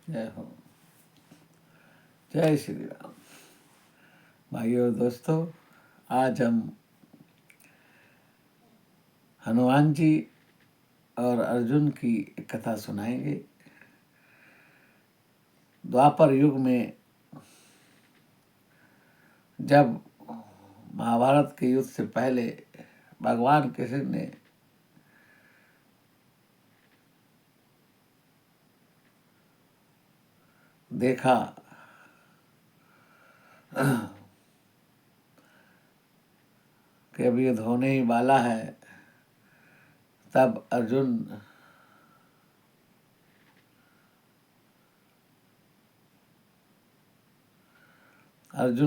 जय हो। जय श्री राम। भाइयों दोस्तों, आज हम हनुमान जी और अर्जुन की एक कथा सुनाएंगे। द्वापर युग में जब महाभारत के युद्ध से पहले भगवान कृष्ण ने देखा कि अब युद्ध होने ही वाला है, तब अर्जुन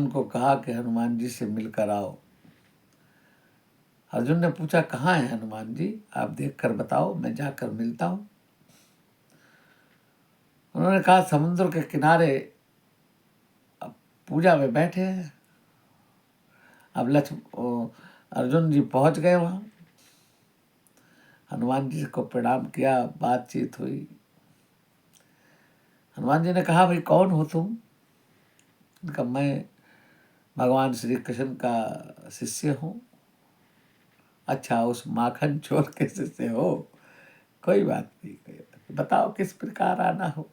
को कहा कि हनुमान जी से मिलकर आओ। अर्जुन ने पूछा, कहाँ है हनुमान जी? आप देखकर बताओ, मैं जाकर मिलता हूं। उन्होंने कहा, समुद्र के किनारे अब पूजा में बैठे हैं। अब अर्जुन जी पहुंच गए वहां। हनुमान जी को प्रणाम किया, बातचीत हुई। हनुमान जी ने कहा, भाई कौन हो तुम? उनका, मैं भगवान श्री कृष्ण का शिष्य हूँ। अच्छा, उस माखन चोर के शिष्य हो? कोई बात नहीं, कोई बात नहीं। बताओ किस प्रकार आना हो।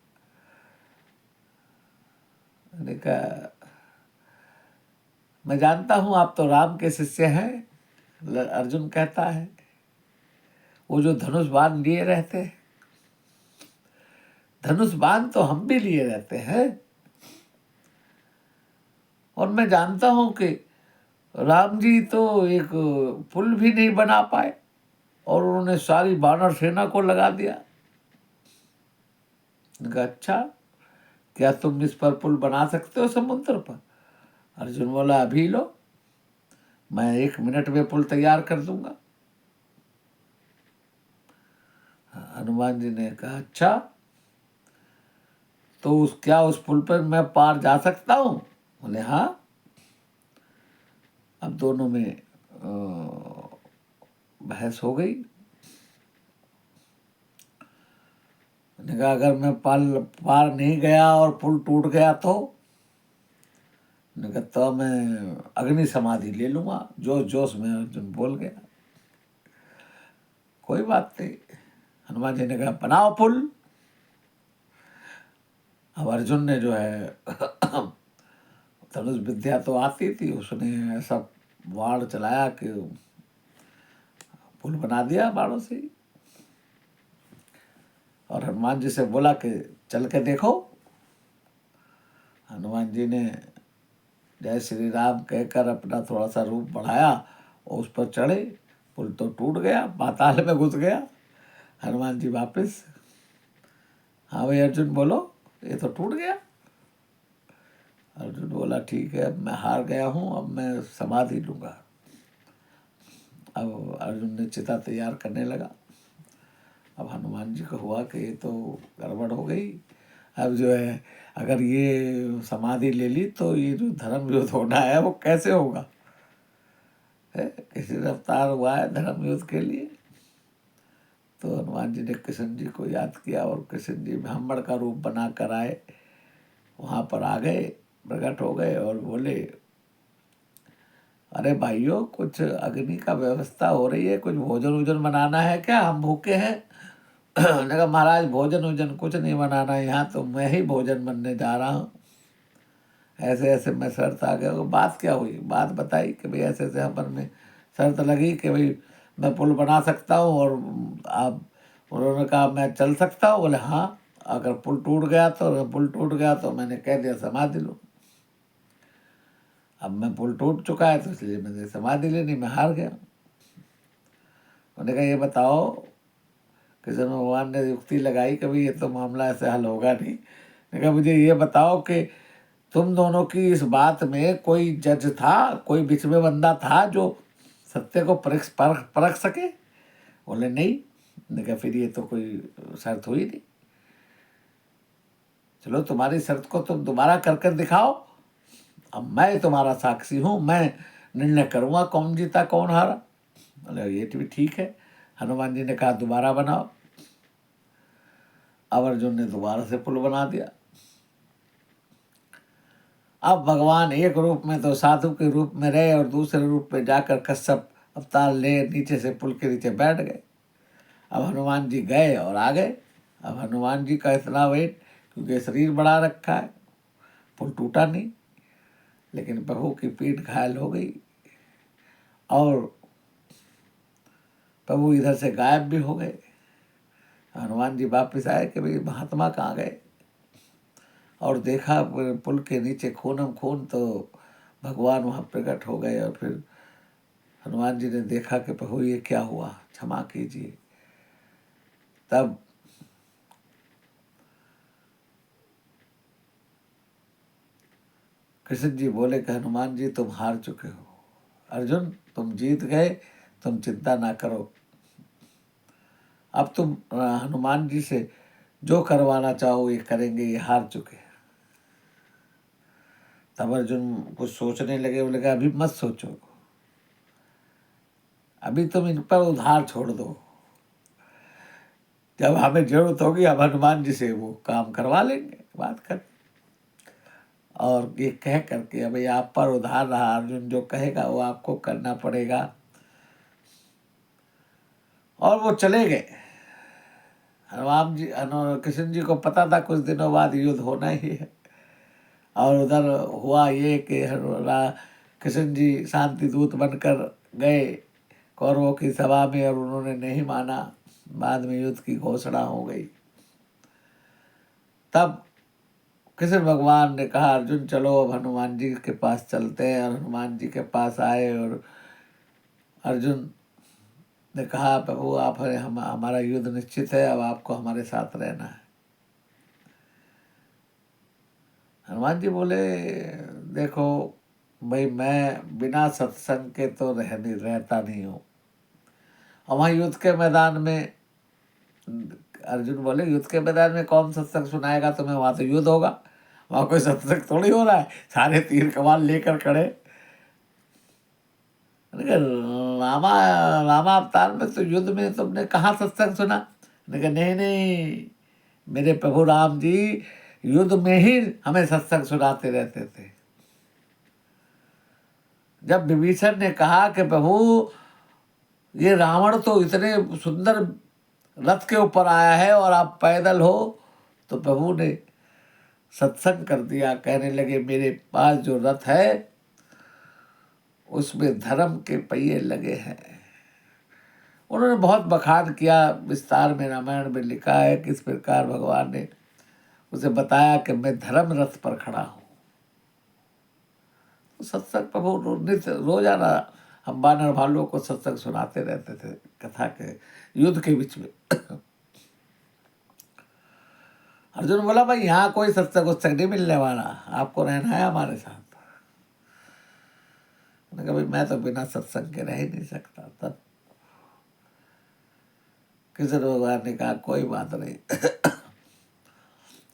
मैंने कहा, मैं जानता हूं आप तो राम के शिष्य हैं। अर्जुन कहता है, वो जो धनुष बाण लिए रहते हैं, धनुष बाण तो हम भी लिए रहते हैं। और मैं जानता हूं कि राम जी तो एक पुल भी नहीं बना पाए और उन्होंने सारी वानर सेना को लगा दिया। उनका, अच्छा, क्या तुम इस पर पुल बना सकते हो समुद्र पर? अर्जुन बोला, अभी लो, मैं 1 मिनट में पुल तैयार कर दूंगा। हनुमान जी ने कहा, अच्छा, तो क्या उस पुल पर मैं पार जा सकता हूं? बोले, हाँ। अब दोनों में बहस हो गई। मैंने कहा, अगर मैं पार नहीं गया और पुल टूट गया तो? मैंने कहा, तो मैं अग्नि समाधि ले लूंगा। जोश जोश में अर्जुन बोल गया। कोई बात नहीं। हनुमान जी ने कहा, बनाओ पुल। अब अर्जुन ने जो है धनुष विद्या तो आती थी, उसने ऐसा बाण चलाया कि पुल बना दिया बाणों से। और हनुमान जी से बोला कि चल के देखो। हनुमान जी ने जय श्री राम कहकर अपना थोड़ा सा रूप बढ़ाया और उस पर चढ़े। पुल तो टूट गया, पाताल में घुस गया। हनुमान जी वापस, हाँ भाई अर्जुन बोलो, ये तो टूट गया। अर्जुन बोला, ठीक है, अब मैं हार गया हूँ, अब मैं समाधि लूंगा। अब अर्जुन ने चिता तैयार करने लगा। अब हनुमान जी को हुआ कि ये तो गड़बड़ हो गई। अब जो है, अगर ये समाधि ले ली तो ये जो धर्म युद्ध होना है वो कैसे होगा? है, किसी ने अवतार हुआ है धर्म युद्ध के लिए। तो हनुमान जी ने कृष्ण जी को याद किया और कृष्ण जी ब्राह्मण का रूप बना कर आए। वहाँ पर आ गए, प्रकट हो गए और बोले, अरे भाइयों, कुछ अग्नि का व्यवस्था हो रही है, कुछ भोजन वोजन बनाना है क्या? हम भूखे हैं। मैंने कहा, महाराज भोजन वोजन कुछ नहीं बनाना है, यहाँ तो मैं ही भोजन बनने जा रहा हूँ। ऐसे ऐसे मैं शर्त आ गया। बात क्या हुई? बात बताई कि भाई ऐसे ऐसे अपन में शर्त लगी कि भाई मैं पुल बना सकता हूँ और आप, उन्होंने कहा मैं चल सकता हूँ। बोले, हाँ, अगर पुल टूट गया तो मैंने कह दिया समाधि लो। अब मैं पुल टूट चुका है तो इसलिए मैंने समाधि लेनी, मैं हार गया। उन्होंने कहा, ये बताओ, कृष्ण भगवान ने युक्ति लगाई कि भाई ये तो मामला ऐसे हल होगा नहीं। मैंने कहा, मुझे ये बताओ कि तुम दोनों की इस बात में कोई जज था, कोई बीच में बंदा था जो सत्य को परख सके? बोले, नहीं। मैंने कहा, फिर ये तो कोई शर्त हुई नहीं। चलो, तुम्हारी शर्त को तुम दोबारा कर कर दिखाओ। अब मैं तुम्हारा साक्षी हूँ, मैं निर्णय करूँगा कौन जीता कौन हारा। बोले, ये भी ठीक है। हनुमान जी ने कहा, दोबारा बनाओ। अब अर्जुन ने दोबारा से पुल बना दिया। अब भगवान एक रूप में तो साधु के रूप में रहे और दूसरे रूप में जाकर कश्यप अवतार ले नीचे से पुल के नीचे बैठ गए। अब हनुमान जी गए और आ गए। अब हनुमान जी का इतना वेट, क्योंकि शरीर बढ़ा रखा है, पुल टूटा नहीं, लेकिन प्रभु की पीठ घायल हो गई और प्रभु इधर से गायब भी हो गए। हनुमान जी वापस आए कि भाई महात्मा कहाँ गए, और देखा पुल के नीचे खूनम खून, तो भगवान वहाँ प्रकट हो गए। और फिर हनुमान जी ने देखा कि प्रभु ये क्या हुआ, क्षमा कीजिए। तब कृष्ण जी बोले कि हनुमान जी तुम हार चुके हो, अर्जुन तुम जीत गए, तुम चिंता ना करो। अब तुम हनुमान जी से जो करवाना चाहो ये करेंगे, ये हार चुके हैं। तब अर्जुन कुछ सोचने लगे, बोले कि अभी मत सोचो, अभी तुम इन पर उधार छोड़ दो, जब हमें जरूरत होगी हम हनुमान जी से वो काम करवा लेंगे, बात कर। और ये कह करके अभी आप पर उधार रहा, अर्जुन जो कहेगा वो आपको करना पड़ेगा। और वो चले गए। हनुमान जी कृष्ण जी को पता था कुछ दिनों बाद युद्ध होना ही है। और उधर हुआ ये कि कृष्ण जी शांति दूत बनकर गए कौरवों की सभा में, और उन्होंने नहीं माना। बाद में युद्ध की घोषणा हो गई। तब कृष्ण भगवान ने कहा अर्जुन चलो अब हनुमान जी के पास चलते हैं। और हनुमान जी के पास आए और अर्जुन ने कहा प्रभु आप हमारा युद्ध निश्चित है, अब आपको हमारे साथ रहना है। हनुमान जी बोले देखो भाई मैं बिना सत्संग के तो रहता नहीं हूँ। और वहाँ युद्ध के मैदान में अर्जुन बोले युद्ध के मैदान में कौन सत्संग सुनाएगा तुम्हें, वहाँ तो युद्ध होगा, वहाँ कोई सत्संग थोड़ी हो रहा है, सारे तीर कमान लेकर खड़े। रामा रामा अवतार में तो युद्ध में तुमने कहाँ सत्संग सुना। कहा नहीं नहीं, मेरे प्रभु राम जी युद्ध में ही हमें सत्संग सुनाते रहते थे। जब विभीषण ने कहा कि प्रभु ये रावण तो इतने सुंदर रथ के ऊपर आया है और आप पैदल हो, तो प्रभु ने सत्संग कर दिया। कहने लगे मेरे पास जो रथ है उसमें धर्म के पहिए लगे हैं। उन्होंने बहुत बखान किया, विस्तार में रामायण में लिखा है किस प्रकार भगवान ने उसे बताया कि मैं धर्म रथ पर खड़ा हूँ। तो सत्संग प्रभु नित्य रोजाना हम बानर भालुओं को सत्संग सुनाते रहते थे कथा के युद्ध के बीच में। अर्जुन बोला भाई यहाँ कोई सत्संग उत्संग नहीं मिलने वाला, आपको रहना है हमारे साथ। मैंने कहा भाई मैं तो बिना सत्संग के रह ही नहीं सकता। तब कृष्ण भगवान ने कहा कोई बात नहीं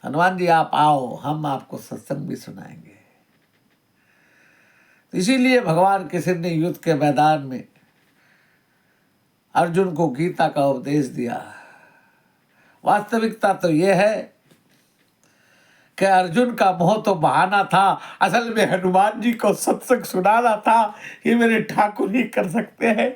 हनुमान जी आप आओ, हम आपको सत्संग भी सुनाएंगे। इसीलिए भगवान कृष्ण ने युद्ध के मैदान में अर्जुन को गीता का उपदेश दिया। वास्तविकता तो यह है कि अर्जुन का मोह तो बहाना था, असल में हनुमान जी को सत्संग सुनाना था। ये मेरे ठाकुर ही कर सकते हैं,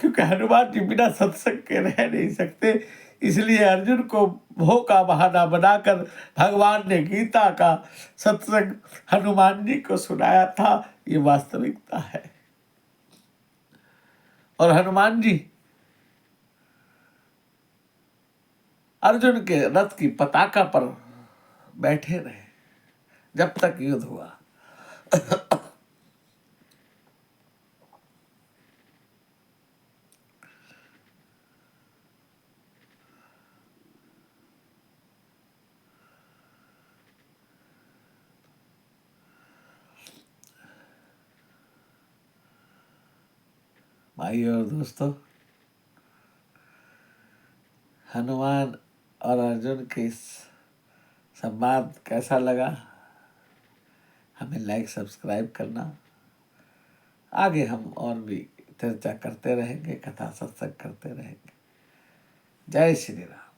क्योंकि हनुमान जी बिना सत्संग के रह नहीं सकते। इसलिए अर्जुन को मोह का बहाना बनाकर भगवान ने गीता का सत्संग हनुमान जी को सुनाया था। ये वास्तविकता है। और हनुमान जी अर्जुन के रथ की पताका पर बैठे रहे जब तक युद्ध हुआ। भाइयों और दोस्तों, हनुमान और अर्जुन के इस संवाद कैसा लगा हमें लाइक सब्सक्राइब करना। आगे हम और भी चर्चा करते रहेंगे, कथा सत्संग करते रहेंगे। जय श्री राम।